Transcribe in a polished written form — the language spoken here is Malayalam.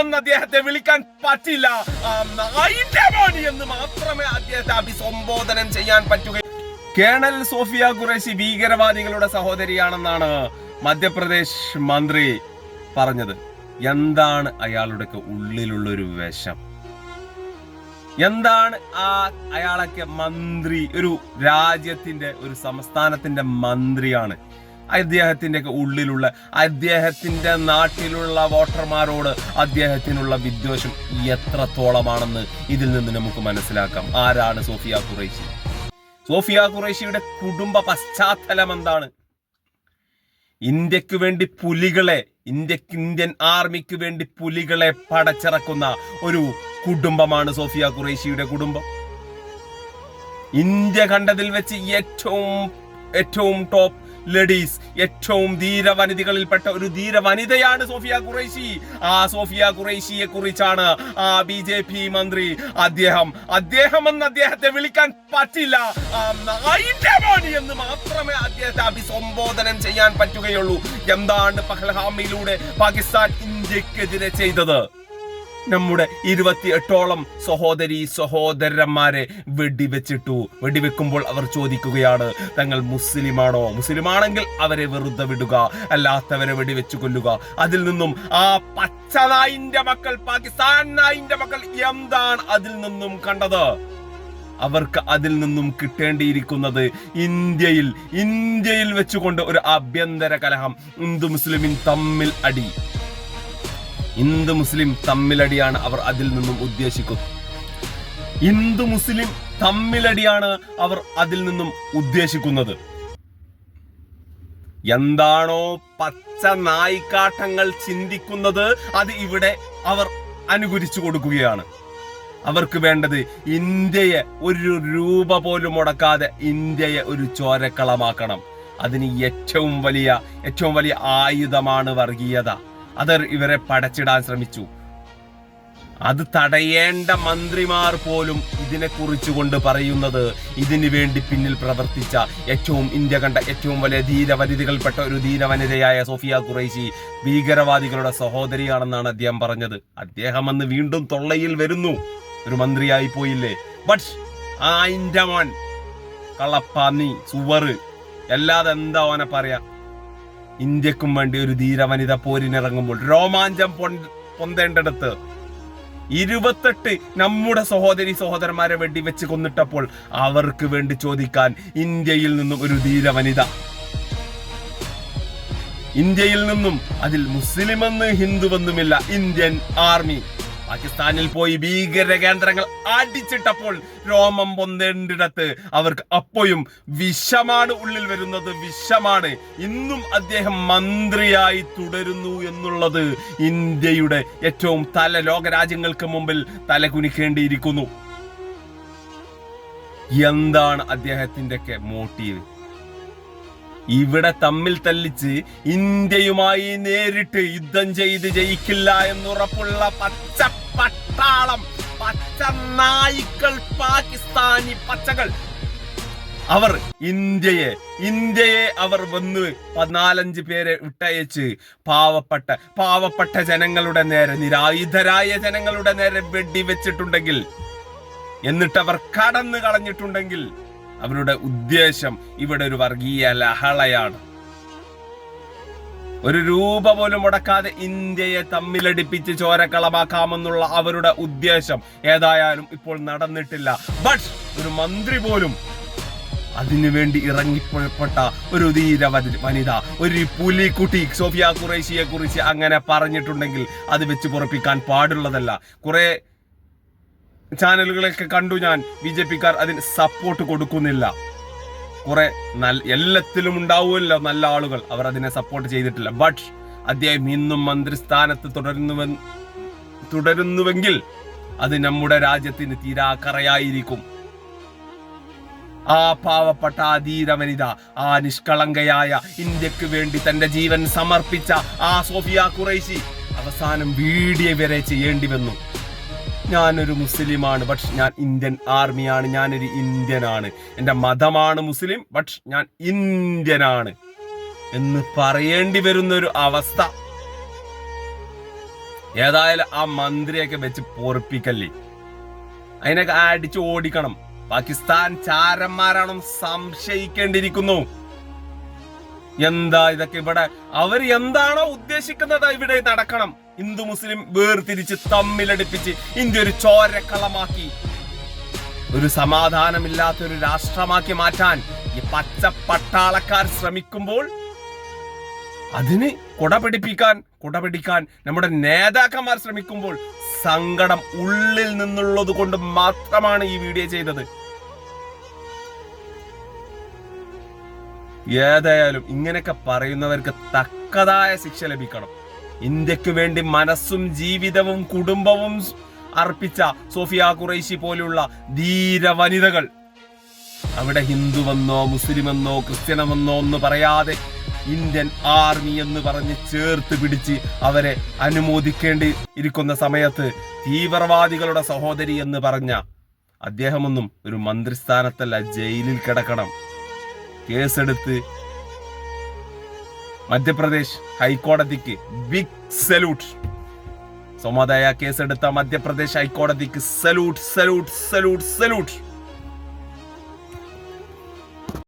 എന്ന് അദ്ദേഹത്തെ വിളിക്കാൻ പറ്റില്ല. എന്ന് മാത്രമേ അദ്ദേഹത്തെ അഭിസംബോധനം ചെയ്യാൻ പറ്റുകയുള്ളൂ. കേണൽ സോഫിയ ഖുറൈശി ഭീകരവാദികളുടെ സഹോദരിയാണെന്നാണ് മധ്യപ്രദേശ് മന്ത്രി പറഞ്ഞത്. എന്താണ് അയാളുടെയൊക്കെ ഉള്ളിലുള്ളൊരു വിഷം? എന്താണ് അയാളൊക്കെ മന്ത്രി, ഒരു രാജ്യത്തിന്റെ, ഒരു സംസ്ഥാനത്തിന്റെ മന്ത്രിയാണ്. അദ്ദേഹത്തിന്റെ ഒക്കെ ഉള്ളിലുള്ള, അദ്ദേഹത്തിന്റെ നാട്ടിലുള്ള വോട്ടർമാരോട് അദ്ദേഹത്തിനുള്ള വിദ്വേഷം എത്രത്തോളമാണെന്ന് ഇതിൽ നിന്ന് നമുക്ക് മനസ്സിലാക്കാം. ആരാണ് സോഫിയ ഖുറൈശി? സോഫിയ ഖുറൈശിയുടെ കുടുംബ പശ്ചാത്തലം എന്താണ്? ഇന്ത്യക്ക് വേണ്ടി ഇന്ത്യൻ ആർമിക്ക് വേണ്ടി പുലികളെ പടച്ചിറക്കുന്ന ഒരു കുടുംബമാണ് സോഫിയ ഖുറൈശിയുടെ കുടുംബം. ഇന്ത്യ കണ്ടതിൽ വെച്ച് ഏറ്റവും ടോപ്പ് ലേഡീസ്, ഏറ്റവും ധീരവനിതകളിൽപ്പെട്ട ഒരു ധീരവനിതയാണ് സോഫിയ ഖുറൈശി. ആ സോഫിയ ഖുറൈശിയെ കുറിച്ചാണ് BJP മന്ത്രി അദ്ദേഹം എന്ന് അദ്ദേഹത്തെ വിളിക്കാൻ പറ്റില്ല. എന്ന് മാത്രമേ അദ്ദേഹത്തെ അഭിസംബോധനം ചെയ്യാൻ പറ്റുകയുള്ളൂ. എന്താണ് പഹൽഗാമിലൂടെ പാകിസ്ഥാൻ ഇന്ത്യക്കെതിരെ ചെയ്തത്? നമ്മുടെ 28ഓളം സഹോദരന്മാരെ വെടിവെക്കുമ്പോൾ അവർ ചോദിക്കുകയാണ്, തങ്ങൾ മുസ്ലിമാണെങ്കിൽ അവരെ വെറുതെ വിടുക, അല്ലാത്തവരെ വെടിവെച്ചു കൊല്ലുക. അതിൽ നിന്നും ആ പച്ച നായിന്റെ മക്കൾ, പാകിസ്ഥാൻ നായിന്റെ മക്കൾ എന്താണ് അതിൽ നിന്നും കണ്ടത്? അവർക്ക് അതിൽ നിന്നും കിട്ടേണ്ടിയിരിക്കുന്നത് ഇന്ത്യയിൽ വെച്ചുകൊണ്ട് ഒരു ആഭ്യന്തര കലഹം, ഹിന്ദു മുസ്ലിം തമ്മിലടിയാണ് അവർ അതിൽ നിന്നും ഉദ്ദേശിക്കുന്നത്. ഹിന്ദു മുസ്ലിം തമ്മിലടിയാണ് അവർ അതിൽ നിന്നും ഉദ്ദേശിക്കുന്നത്. എന്താണോ പച്ച നായിക്കാട്ടങ്ങൾ ചിന്തിക്കുന്നത് അത് ഇവിടെ അവർ അനുകരിച്ചു കൊടുക്കുകയാണ്. അവർക്ക് വേണ്ടത് ഇന്ത്യയെ ഒരു രൂപ പോലും മുടക്കാതെ ഇന്ത്യയെ ഒരു ചോരക്കളമാക്കണം. അതിന് ഏറ്റവും വലിയ ആയുധമാണ് വർഗീയത. അത് ഇവരെ പടച്ചിടാൻ ശ്രമിച്ചു. അത് തടയേണ്ട മന്ത്രിമാർ പോലും ഇതിനെക്കുറിച്ച് കൊണ്ട് പറയുന്നത്, ഇതിനു വേണ്ടി പിന്നിൽ പ്രവർത്തിച്ച ഇന്ത്യ കണ്ട ഏറ്റവും വലിയ ധീരവനിതകൾപ്പെട്ട ഒരു ധീരവനിതയായ സോഫിയ ഖുറൈശി ഭീകരവാദികളുടെ സഹോദരിയാണെന്നാണ് അദ്ദേഹം പറഞ്ഞത്. അദ്ദേഹം അന്ന് വീണ്ടും തൊള്ളയിൽ വരുന്നു, ഒരു മന്ത്രിയായി പോയില്ലേ. ബട്ട് ആയിന്റെ മോൻ കള്ളപ്പാന്നി സുവറ് അല്ലാതെ എന്താ ഓനെ പറയാ? ഇന്ത്യക്കും വേണ്ടി ഒരു ധീരവനിത പോരിനിറങ്ങുമ്പോൾ രോമാഞ്ചം പൊന്തേണ്ടടുത്ത് 28 നമ്മുടെ സഹോദരന്മാരെ വെടിവെച്ച് കൊന്നിട്ടപ്പോൾ അവർക്ക് വേണ്ടി ചോദിക്കാൻ ഇന്ത്യയിൽ നിന്നും ഒരു ധീരവനിത, ഇന്ത്യയിൽ നിന്നും, അതിൽ മുസ്ലിമെന്ന് ഹിന്ദുവെന്നുമില്ല, ഇന്ത്യൻ ആർമി പാകിസ്ഥാനിൽ പോയി ഭീകര കേന്ദ്രങ്ങൾ അടിച്ചിട്ടപ്പോൾ രോമം പൊന്തേണ്ടിടത്ത് അവർക്ക് അപ്പോഴും വിഷമാണ് ഉള്ളിൽ വരുന്നത്, വിഷമാണ്. ഇന്നും അദ്ദേഹം മന്ത്രിയായി തുടരുന്നു എന്നുള്ളത് ഇന്ത്യയുടെ ഏറ്റവും ലോകരാജ്യങ്ങൾക്ക് മുമ്പിൽ തലകുനിക്കേണ്ടിയിരിക്കുന്നു. എന്താണ് അദ്ദേഹത്തിന്റെ ഒക്കെ മോട്ടീവ്? ഇവിടെ തമ്മിൽ തല്ലിച്ച് ഇന്ത്യയുമായി നേരിട്ട് യുദ്ധം ചെയ്ത് ജയിക്കില്ല എന്നുറപ്പുള്ള പച്ചപ്പട്ടാളം, പച്ച നായ്ക്കൾ, പാകിസ്ഥാനി പച്ചകൾ, അവർ ഇന്ത്യയെ അവർ വന്ന് 14 പേരെ വിട്ടയച്ച് പാവപ്പെട്ട ജനങ്ങളുടെ നേരെ, നിരായുധരായ ജനങ്ങളുടെ നേരെ വെടിവെച്ചിട്ടുണ്ടെങ്കിൽ, എന്നിട്ടവർ കടന്നു കളഞ്ഞിട്ടുണ്ടെങ്കിൽ അവരുടെ ഉദ്ദേശം ഇവിടെ ഒരു വർഗീയ ലഹളയാണ്. ഒരു രൂപ പോലും മുടക്കാതെ ഇന്ത്യയെ തമ്മിലടിപ്പിച്ച് ചോരക്കളമാക്കാമെന്നുള്ള അവരുടെ ഉദ്ദേശം ഏതായാലും ഇപ്പോൾ നടന്നിട്ടില്ല. ബട്ട് ഒരു മന്ത്രി പോലും അതിനുവേണ്ടി ഇറങ്ങിപ്പുറപ്പെട്ട ഒരു ധീര വനിത, ഒരു പുലിക്കുട്ടി സോഫിയ ഖുറൈശിയെ കുറിച്ച് അങ്ങനെ പറഞ്ഞിട്ടുണ്ടെങ്കിൽ അത് വെച്ച് പൊറപ്പിക്കാൻ പാടുള്ളതല്ല. കുറെ ചാനലുകളൊക്കെ കണ്ടു ഞാൻ, BJP-ക്കാർ അതിന് സപ്പോർട്ട് കൊടുക്കുന്നില്ല. കുറെ എല്ലാത്തിലും ഉണ്ടാവുമല്ലോ നല്ല ആളുകൾ, അവർ അതിനെ സപ്പോർട്ട് ചെയ്തിട്ടില്ല. ബട്ട് അദ്ദേഹം ഇന്നും മന്ത്രിസ്ഥാനത്ത് തുടരുന്നുവെങ്കിൽ അത് നമ്മുടെ രാജ്യത്തിന് തീരാക്കറയായിരിക്കും. ആ പാവപ്പെട്ട ആ ധീരവനിത, ആ നിഷ്കളങ്കയായ ഇന്ത്യക്ക് വേണ്ടി തന്റെ ജീവൻ സമർപ്പിച്ച ആ സോഫിയ ഖുറൈശി അവസാനം വീഡിയോ വരെ ചെയ്യേണ്ടി വന്നു. ഞാനൊരു മുസ്ലിമാണ്, ബട്ട് ഞാൻ ഇന്ത്യൻ ആർമിയാണ്, ഞാനൊരു ഇന്ത്യനാണ്, എൻ്റെ മതമാണ് മുസ്ലിം, ബട്ട് ഞാൻ ഇന്ത്യനാണ് എന്ന് പറയേണ്ടി വരുന്ന ഒരു അവസ്ഥ. ഏതായാലും ആ മന്ത്രിയൊക്കെ വെച്ച് പൊറപ്പിക്കല്ലേ, അതിനൊക്കെ അടിച്ചു ഓടിക്കണം. പാകിസ്ഥാൻ ചാരന്മാരാണെന്ന് സംശയിക്കേണ്ടിയിരിക്കുന്നു. എന്താ ഇതൊക്കെ? ഇവിടെ അവർ എന്താണോ ഉദ്ദേശിക്കുന്നത് ഇവിടെ നടക്കണം. ഹിന്ദു മുസ്ലിം വേർതിരിച്ച് തമ്മിലടിപ്പിച്ച് ഇന്ത്യ ഒരു ചോരക്കളമാക്കി, ഒരു സമാധാനമില്ലാത്ത ഒരു രാഷ്ട്രമാക്കി മാറ്റാൻ ഈ പച്ച പട്ടാളക്കാർ ശ്രമിക്കുമ്പോൾ അതിന് കുടപിടിക്കാൻ നമ്മുടെ നേതാക്കന്മാർ ശ്രമിക്കുമ്പോൾ സങ്കടം ഉള്ളിൽ നിന്നുള്ളത് കൊണ്ട് മാത്രമാണ് ഈ വീഡിയോ ചെയ്തത്. ഏതായാലും ഇങ്ങനെയൊക്കെ പറയുന്നവർക്ക് തക്കതായ ശിക്ഷ ലഭിക്കണം. ഇന്ത്യക്ക് വേണ്ടി മനസ്സും ജീവിതവും കുടുംബവും അർപ്പിച്ച സോഫിയ ഖുറൈശി പോലുള്ള ധീര വനിതകൾ അവിടെ ഹിന്ദുവെന്നോ മുസ്ലിമെന്നോ ക്രിസ്ത്യനെന്നോ ഒന്ന് പറയാതെ ഇന്ത്യൻ ആർമി എന്ന് പറഞ്ഞ് ചേർത്ത് പിടിച്ച് അവരെ അനുമോദിക്കേണ്ടി ഇരിക്കുന്ന സമയത്ത് തീവ്രവാദികളുടെ സഹോദരി എന്ന് പറഞ്ഞ അദ്ദേഹമൊന്നും ഒരു മന്ത്രിസ്ഥാനത്തല്ല, ജയിലിൽ കിടക്കണം. കേസെടുത്ത് മധ്യപ്രദേശ് ഹൈക്കോടതിക്ക് ബിഗ് സല്യൂട്ട്. സ്വമേധയാ കേസെടുത്ത മധ്യപ്രദേശ് ഹൈക്കോടതിക്ക് സല്യൂട്ട്.